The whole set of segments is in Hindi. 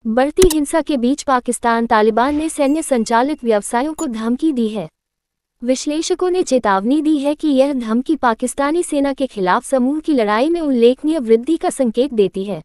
बढ़ती हिंसा के बीच पाकिस्तान तालिबान ने सैन्य संचालित व्यवसायों को धमकी दी है। विश्लेषकों ने चेतावनी दी है कि यह धमकी पाकिस्तानी सेना के खिलाफ समूह की लड़ाई में उल्लेखनीय वृद्धि का संकेत देती है।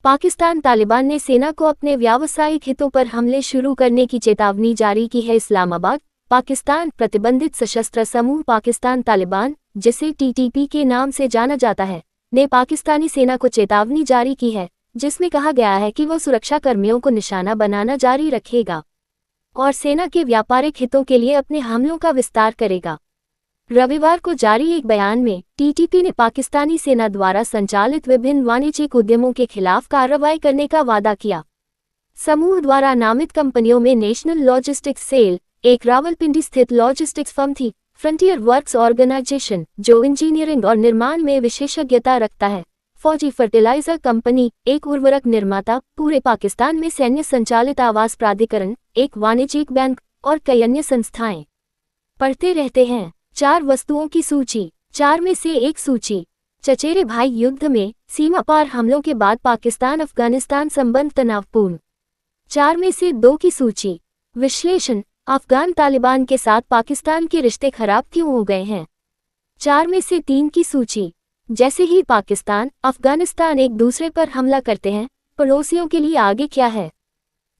पाकिस्तान तालिबान ने सेना को अपने व्यावसायिक हितों पर हमले शुरू करने की चेतावनी जारी की है। इस्लामाबाद, पाकिस्तान प्रतिबंधित सशस्त्र समूह पाकिस्तान तालिबान, जिसे टीटीपी के नाम से जाना जाता है, ने पाकिस्तानी सेना को चेतावनी जारी की है, जिसमें कहा गया है कि वह सुरक्षा कर्मियों को निशाना बनाना जारी रखेगा और सेना के व्यापारिक हितों के लिए अपने हमलों का विस्तार करेगा। रविवार को जारी एक बयान में टीटीपी ने पाकिस्तानी सेना द्वारा संचालित विभिन्न वाणिज्यिक उद्यमों के खिलाफ कार्रवाई करने का वादा किया। समूह द्वारा नामित कंपनियों में नेशनल लॉजिस्टिक्स सेल, एक रावलपिंडी स्थित लॉजिस्टिक्स फर्म थी, फ्रंटियर वर्क्स ऑर्गेनाइजेशन, जो इंजीनियरिंग और निर्माण में विशेषज्ञता रखता है, फौजी फर्टिलाइजर कंपनी, एक उर्वरक निर्माता, पूरे पाकिस्तान में सैन्य संचालित आवास प्राधिकरण, एक वाणिज्यिक बैंक और कई अन्य संस्थाएं। पढ़ते रहते हैं। 4 वस्तुओं की सूची। 4 में से एक सूची। चचेरे भाई युद्ध में सीमा पार हमलों के बाद पाकिस्तान अफगानिस्तान संबंध तनावपूर्ण। 4 में से 2 की सूची। विश्लेषण, अफगान तालिबान के साथ पाकिस्तान के रिश्ते खराब क्यों हो गए हैं? 4 में से 3 की सूची। जैसे ही पाकिस्तान, अफगानिस्तान एक दूसरे पर हमला करते हैं, पड़ोसियों के लिए आगे क्या है?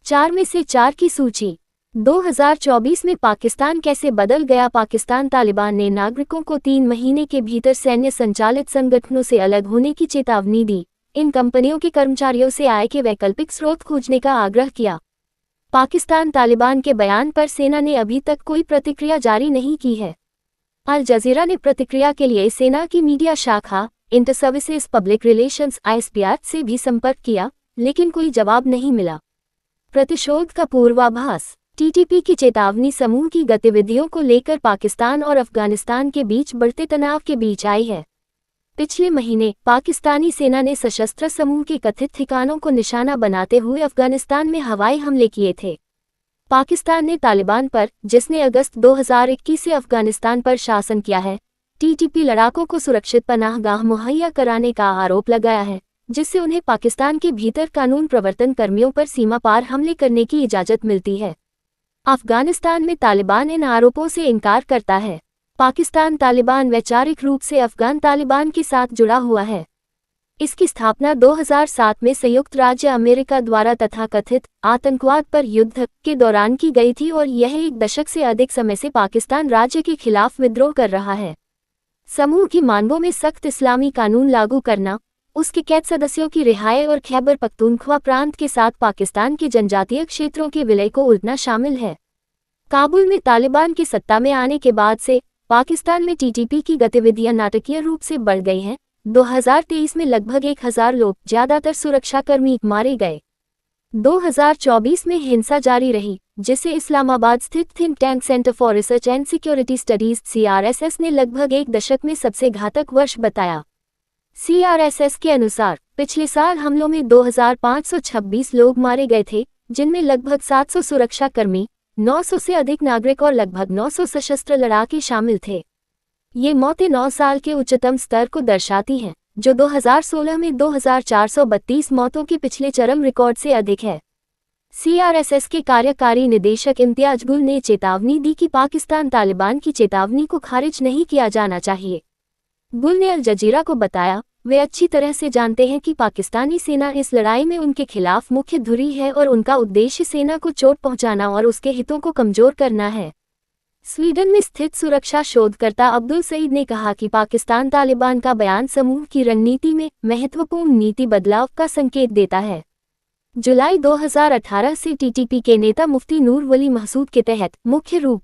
4 में से 4 की सूची। 2024 में पाकिस्तान कैसे बदल गया? पाकिस्तान तालिबान ने नागरिकों को 3 महीने के भीतर सैन्य संचालित संगठनों से अलग होने की चेतावनी दी। इन कंपनियों के कर्मचारियों से आय के वैकल्पिक स्रोत खोजने का आग्रह किया। पाकिस्तान तालिबान के बयान पर सेना ने अभी तक कोई प्रतिक्रिया जारी नहीं की है। अल जजीरा ने प्रतिक्रिया के लिए सेना की मीडिया शाखा inter services public relations (ISPR) से भी संपर्क किया, लेकिन कोई जवाब नहीं मिला। प्रतिशोध का पूर्वाभास। टीटीपी की चेतावनी समूह की गतिविधियों को लेकर पाकिस्तान और अफगानिस्तान के बीच बढ़ते तनाव के बीच आई है। पिछले महीने पाकिस्तानी सेना ने सशस्त्र समूह के कथित ठिकानों को निशाना बनाते हुए अफगानिस्तान में हवाई हमले किए थे। पाकिस्तान ने तालिबान पर, जिसने अगस्त 2021 से अफगानिस्तान पर शासन किया है, टीटीपी लड़ाकों को सुरक्षित पनाहगाह मुहैया कराने का आरोप लगाया है, जिससे उन्हें पाकिस्तान के भीतर कानून प्रवर्तन कर्मियों पर सीमा पार हमले करने की इजाजत मिलती है। अफगानिस्तान में तालिबान इन आरोपों से इनकार करता है। पाकिस्तान तालिबान वैचारिक रूप से अफगान तालिबान के साथ जुड़ा हुआ है। इसकी स्थापना 2007 में संयुक्त राज्य अमेरिका द्वारा तथाकथित आतंकवाद पर युद्ध के दौरान की गई थी और यह 1 दशक से अधिक समय से पाकिस्तान राज्य के खिलाफ विद्रोह कर रहा है। समूह की मांगों में सख्त इस्लामी कानून लागू करना, उसके कैद सदस्यों की रिहाई और खैबर पख्तूनख्वा प्रांत के साथ पाकिस्तान के जनजातीय क्षेत्रों के विलय को उलटना शामिल है। काबुल में तालिबान के सत्ता में आने के बाद से पाकिस्तान में टीटीपी की गतिविधियां नाटकीय रूप से बढ़ गई हैं। 2023 में लगभग 1000 लोग, ज्यादातर सुरक्षाकर्मी, मारे गए। 2024 में हिंसा जारी रही, जिसे इस्लामाबाद स्थित think tank centre for research and security studies (CRSS) ने लगभग 1 दशक में सबसे घातक वर्ष बताया। CRSS के अनुसार पिछले साल हमलों में 2526 लोग मारे गए थे, जिनमें लगभग 700 सुरक्षाकर्मी, 900 से अधिक नागरिक और लगभग 900 सशस्त्र लड़ाके शामिल थे। ये मौतें 9 साल के उच्चतम स्तर को दर्शाती हैं, जो 2016 में 2432 मौतों के पिछले चरम रिकॉर्ड से अधिक है। CRSS के कार्यकारी निदेशक इम्तियाज गुल ने चेतावनी दी कि पाकिस्तान तालिबान की चेतावनी को खारिज नहीं किया जाना चाहिए। गुल ने अल जजीरा को बताया, वे अच्छी तरह से जानते हैं कि पाकिस्तानी सेना इस लड़ाई में उनके खिलाफ मुख्य धुरी है और उनका उद्देश्य सेना को चोट पहुंचाना और उसके हितों को कमजोर करना है। स्वीडन में स्थित सुरक्षा शोधकर्ता अब्दुल सईद ने कहा कि पाकिस्तान तालिबान का बयान समूह की रणनीति में महत्वपूर्ण नीति बदलाव का संकेत देता है। जुलाई 2018 से टीटीपी के नेता मुफ्ती नूर वली महसूद के तहत मुख्य रूप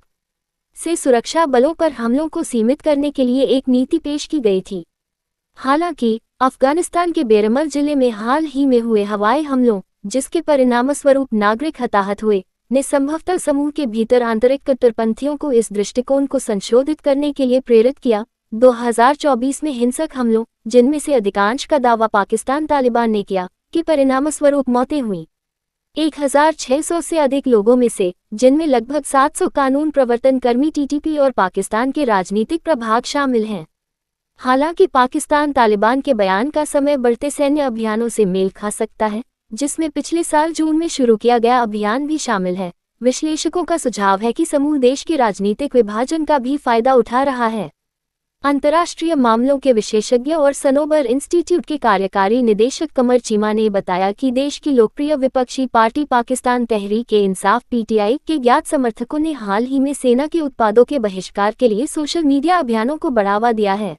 से सुरक्षा बलों पर हमलों को सीमित करने के लिए एक नीति पेश की गई थी। हालांकि अफगानिस्तान के बेरमल जिले में हाल ही में हुए हवाई हमलों, जिसके परिणामस्वरूप नागरिक हताहत हुए, ने संभवतः समूह के भीतर आंतरिक कट्टरपंथियों को इस दृष्टिकोण को संशोधित करने के लिए प्रेरित किया। 2024 में हिंसक हमलों, जिनमें से अधिकांश का दावा पाकिस्तान तालिबान ने किया, के परिणामस्वरूप मौतें हुईं। 1600 से अधिक लोगों में से, जिनमें लगभग 700 कानून प्रवर्तन कर्मी टीटीपी और पाकिस्तान के राजनीतिक प्रभाग शामिल हैं। हालांकि पाकिस्तान तालिबान के बयान का समय बढ़ते सैन्य अभियानों से मेल खा सकता है, जिसमें पिछले साल जून में शुरू किया गया अभियान भी शामिल है। विश्लेषकों का सुझाव है कि समूह देश के राजनीतिक विभाजन का भी फायदा उठा रहा है। अंतर्राष्ट्रीय मामलों के विशेषज्ञ और सनोबर इंस्टीट्यूट के कार्यकारी निदेशक कमर चीमा ने बताया कि देश की लोकप्रिय विपक्षी पार्टी पाकिस्तान तहरीक-ए-इंसाफ (पीटीआई) के ज्ञात समर्थकों ने हाल ही में सेना के उत्पादों के बहिष्कार के लिए सोशल मीडिया अभियानों को बढ़ावा दिया है।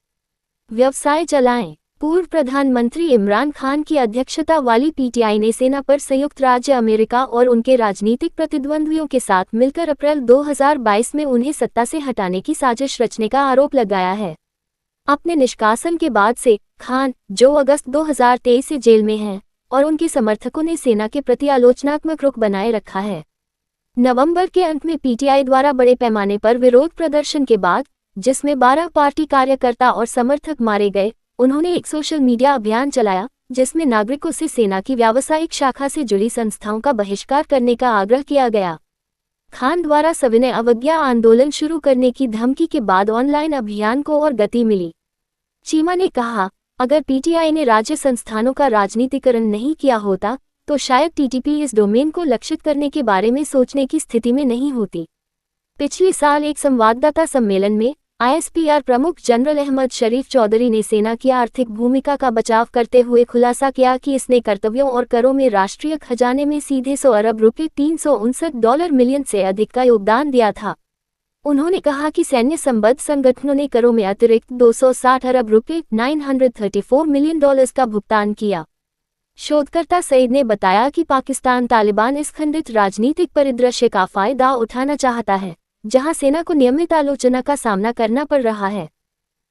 व्यवसाय चलाएं। पूर्व प्रधानमंत्री इमरान खान की अध्यक्षता वाली पीटीआई ने सेना पर संयुक्त राज्य अमेरिका और उनके राजनीतिक प्रतिद्वंद्वियों के साथ मिलकर अप्रैल 2022 में उन्हें सत्ता से हटाने की साजिश रचने का आरोप लगाया है। अपने निष्कासन के बाद से खान, जो अगस्त 2023 से जेल में हैं, और उनके समर्थकों ने सेना के प्रति आलोचनात्मक रुख बनाए रखा है। नवंबर के अंत में पीटीआई द्वारा बड़े पैमाने पर विरोध प्रदर्शन के बाद, जिसमें 12 पार्टी कार्यकर्ता और समर्थक मारे गए, उन्होंने एक सोशल मीडिया अभियान चलाया जिसमें नागरिकों से सेना की व्यावसायिक शाखा से जुड़ी संस्थाओं का बहिष्कार करने का आग्रह किया गया। खान द्वारा सविनय अवज्ञा आंदोलन शुरू करने की धमकी के बाद ऑनलाइन अभियान को और गति मिली। चीमा ने कहा, अगर पीटीआई ने राज्य संस्थानों का राजनीतिकरण नहीं किया होता तो शायद टीटीपी इस डोमेन को लक्षित करने के बारे में सोचने की स्थिति में नहीं होती। पिछले साल एक संवाददाता सम्मेलन में आईएसपीआर प्रमुख जनरल अहमद शरीफ चौधरी ने सेना की आर्थिक भूमिका का बचाव करते हुए खुलासा किया कि इसने कर्तव्यों और करों में राष्ट्रीय खजाने में सीधे 100 अरब रुपये $359 मिलियन से अधिक का योगदान दिया था। उन्होंने कहा कि सैन्य संबद्ध संगठनों ने करों में अतिरिक्त 260 अरब रुपये $934 मिलियन का भुगतान किया। शोधकर्ता सईद ने बताया कि पाकिस्तान तालिबान इस खंडित राजनीतिक परिदृश्य का फायदा उठाना चाहता है, जहां सेना को नियमित आलोचना का सामना करना पड़ रहा है।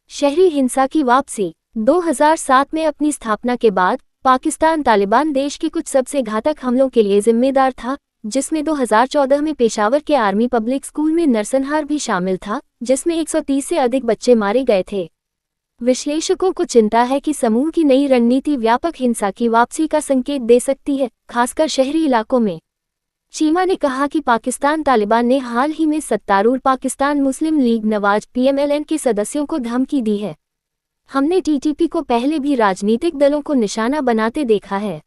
शहरी हिंसा की वापसी। 2007 में अपनी स्थापना के बाद पाकिस्तान तालिबान देश के कुछ सबसे घातक हमलों के लिए जिम्मेदार था, जिसमें 2014 में पेशावर के आर्मी पब्लिक स्कूल में नरसंहार भी शामिल था, जिसमें 130 से अधिक बच्चे मारे गए थे। विश्लेषकों को चिंता है कि समूह की नई रणनीति व्यापक हिंसा की वापसी का संकेत दे सकती है, खासकर शहरी इलाकों में। चीमा ने कहा कि पाकिस्तान तालिबान ने हाल ही में सत्तारूढ़ पाकिस्तान मुस्लिम लीग नवाज (PMLN) के सदस्यों को धमकी दी है। हमने टीटीपी को पहले भी राजनीतिक दलों को निशाना बनाते देखा है।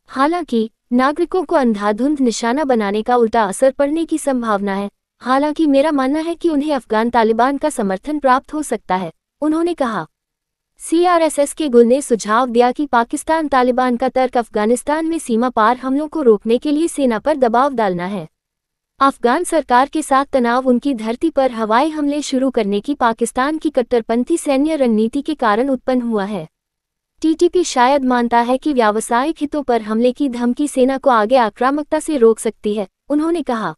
हालांकि नागरिकों को अंधाधुंध निशाना बनाने का उल्टा असर पड़ने की संभावना है। हालांकि मेरा मानना है कि उन्हें अफगान तालिबान का समर्थन प्राप्त हो सकता है, उन्होंने कहा। CRSS के गुल ने सुझाव दिया कि पाकिस्तान तालिबान का तर्क अफगानिस्तान में सीमा पार हमलों को रोकने के लिए सेना पर दबाव डालना है। अफगान सरकार के साथ तनाव उनकी धरती पर हवाई हमले शुरू करने की पाकिस्तान की कट्टरपंथी सैन्य रणनीति के कारण उत्पन्न हुआ है। टीटीपी शायद मानता है कि व्यावसायिक हितों पर हमले की धमकी सेना को आगे आक्रामकता से रोक सकती है, उन्होंने कहा।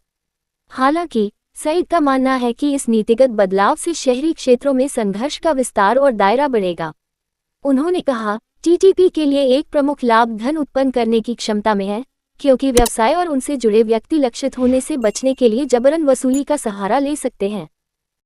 हालांकि सईद का मानना है कि इस नीतिगत बदलाव से शहरी क्षेत्रों में संघर्ष का विस्तार और दायरा बढ़ेगा। उन्होंने कहा, टीटीपी के लिए एक प्रमुख लाभ धन उत्पन्न करने की क्षमता में है, क्योंकि व्यवसाय और उनसे जुड़े व्यक्ति लक्षित होने से बचने के लिए जबरन वसूली का सहारा ले सकते हैं।